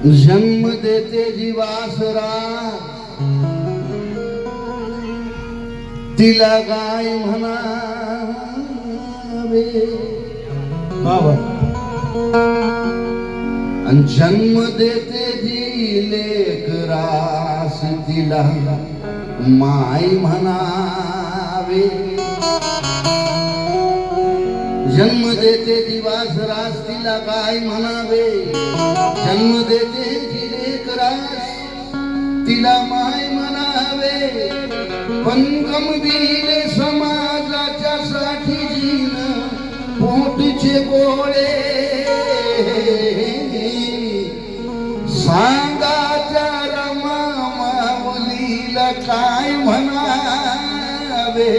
जन्म देते जीवासरा तिला गाय म्हणावे बाबा आणि जन्म देते जी लेकरास तिला माय म्हणावे जन्म देते दिवासरास तिला गाय म्हणावे जन्म देते जी लेकरास तिला माय म्हणावे पण गंभीर समाजाच्या साठी जीन पोटचे गोळे सांगा त्या रमा माऊलीला काय म्हणावे